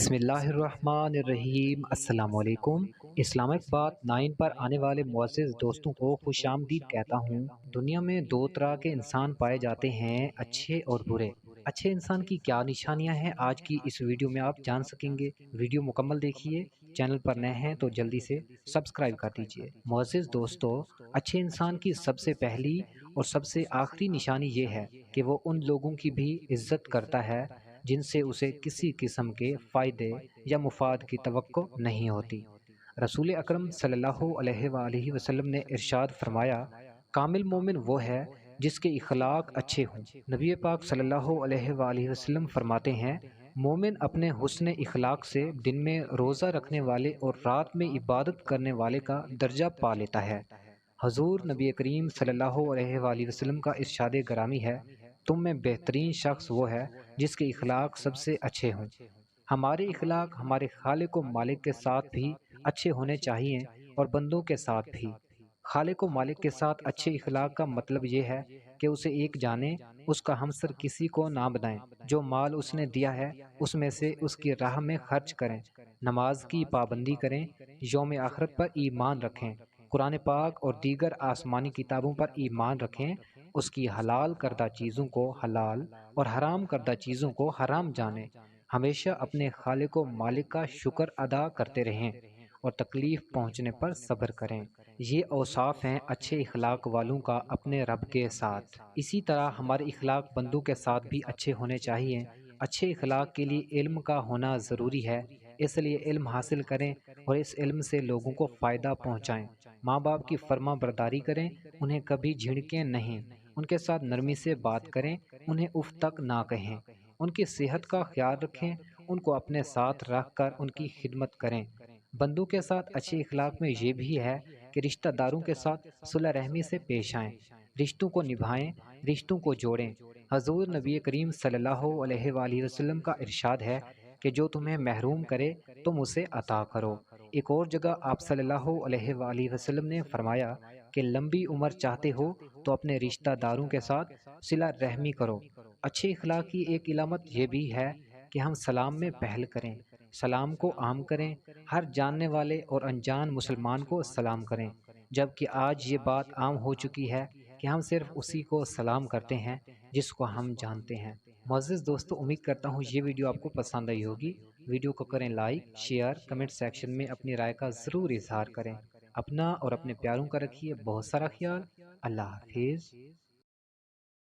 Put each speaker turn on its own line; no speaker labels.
بسم اللہ الرحمن الرحیم۔ السلام علیکم۔ اسلامک بات 9 پر آنے والے معزز دوستوں کو خوش آمدید کہتا ہوں۔ دنیا میں دو طرح کے انسان پائے جاتے ہیں، اچھے اور برے۔ اچھے انسان کی کیا نشانیاں ہیں آج کی اس ویڈیو میں آپ جان سکیں گے۔ ویڈیو مکمل دیکھیے۔ چینل پر نئے ہیں تو جلدی سے سبسکرائب کر دیجیے۔ معزز دوستو، اچھے انسان کی سب سے پہلی اور سب سے آخری نشانی یہ ہے کہ وہ ان لوگوں کی بھی عزت کرتا ہے جن سے اسے کسی قسم کے فائدے یا مفاد کی توقع نہیں ہوتی۔ رسول اکرم صلی اللہ علیہ وآلہ وسلم نے ارشاد فرمایا، کامل مومن وہ ہے جس کے اخلاق اچھے ہوں۔ نبی پاک صلی اللہ علیہ وآلہ وسلم فرماتے ہیں، مومن اپنے حسن اخلاق سے دن میں روزہ رکھنے والے اور رات میں عبادت کرنے والے کا درجہ پا لیتا ہے۔ حضور نبی کریم صلی اللہ علیہ وآلہ وسلم کا ارشاد گرامی ہے، تم میں بہترین شخص وہ ہے جس کے اخلاق سب سے اچھے ہوں۔ ہمارے اخلاق ہمارے خالق و مالک کے ساتھ بھی اچھے ہونے چاہیے اور بندوں کے ساتھ بھی۔ خالق و مالک کے ساتھ اچھے اخلاق کا مطلب یہ ہے کہ اسے ایک جانیں، اس کا ہمسر کسی کو نہ بنائیں، جو مال اس نے دیا ہے اس میں سے اس کی راہ میں خرچ کریں، نماز کی پابندی کریں، یوم آخرت پر ایمان رکھیں، قرآن پاک اور دیگر آسمانی کتابوں پر ایمان رکھیں، اس کی حلال کردہ چیزوں کو حلال اور حرام کردہ چیزوں کو حرام جانیں، ہمیشہ اپنے خالق و مالک کا شکر ادا کرتے رہیں اور تکلیف پہنچنے پر صبر کریں۔ یہ اوصاف ہیں اچھے اخلاق والوں کا اپنے رب کے ساتھ۔ اسی طرح ہمارے اخلاق بندوں کے ساتھ بھی اچھے ہونے چاہیے۔ اچھے اخلاق کے لیے علم کا ہونا ضروری ہے، اس لیے علم حاصل کریں اور اس علم سے لوگوں کو فائدہ پہنچائیں۔ ماں باپ کی فرما برداری کریں، انہیں کبھی جھڑکیں نہیں، ان کے ساتھ نرمی سے بات کریں، انہیں اف تک نہ کہیں، ان کی صحت کا خیال رکھیں، ان کو اپنے ساتھ رکھ کر ان کی خدمت کریں۔ بندوں کے ساتھ اچھے اخلاق میں یہ بھی ہے کہ رشتہ داروں کے ساتھ صلح رحمی سے پیش آئیں، رشتوں کو نبھائیں، رشتوں کو جوڑیں۔ حضور نبی کریم صلی اللہ علیہ وآلہ وسلم کا ارشاد ہے کہ جو تمہیں محروم کرے تم اسے عطا کرو۔ ایک اور جگہ آپ صلی اللہ علیہ وآلہ وسلم نے فرمایا کہ لمبی عمر چاہتے ہو تو اپنے رشتہ داروں کے ساتھ صلہ رحمی کرو۔ اچھے اخلاق کی ایک علامت یہ بھی ہے کہ ہم سلام میں پہل کریں، سلام کو عام کریں، ہر جاننے والے اور انجان مسلمان کو سلام کریں، جبکہ آج یہ بات عام ہو چکی ہے کہ ہم صرف اسی کو سلام کرتے ہیں جس کو ہم جانتے ہیں۔ معزز دوستو، امید کرتا ہوں یہ ویڈیو آپ کو پسند آئی ہوگی۔ ویڈیو کو کریں لائک، شیئر، کمنٹ سیکشن میں اپنی رائے کا ضرور اظہار کریں۔ اپنا اور اپنے پیاروں کا رکھیے بہت سارا خیال۔ اللہ حافظ۔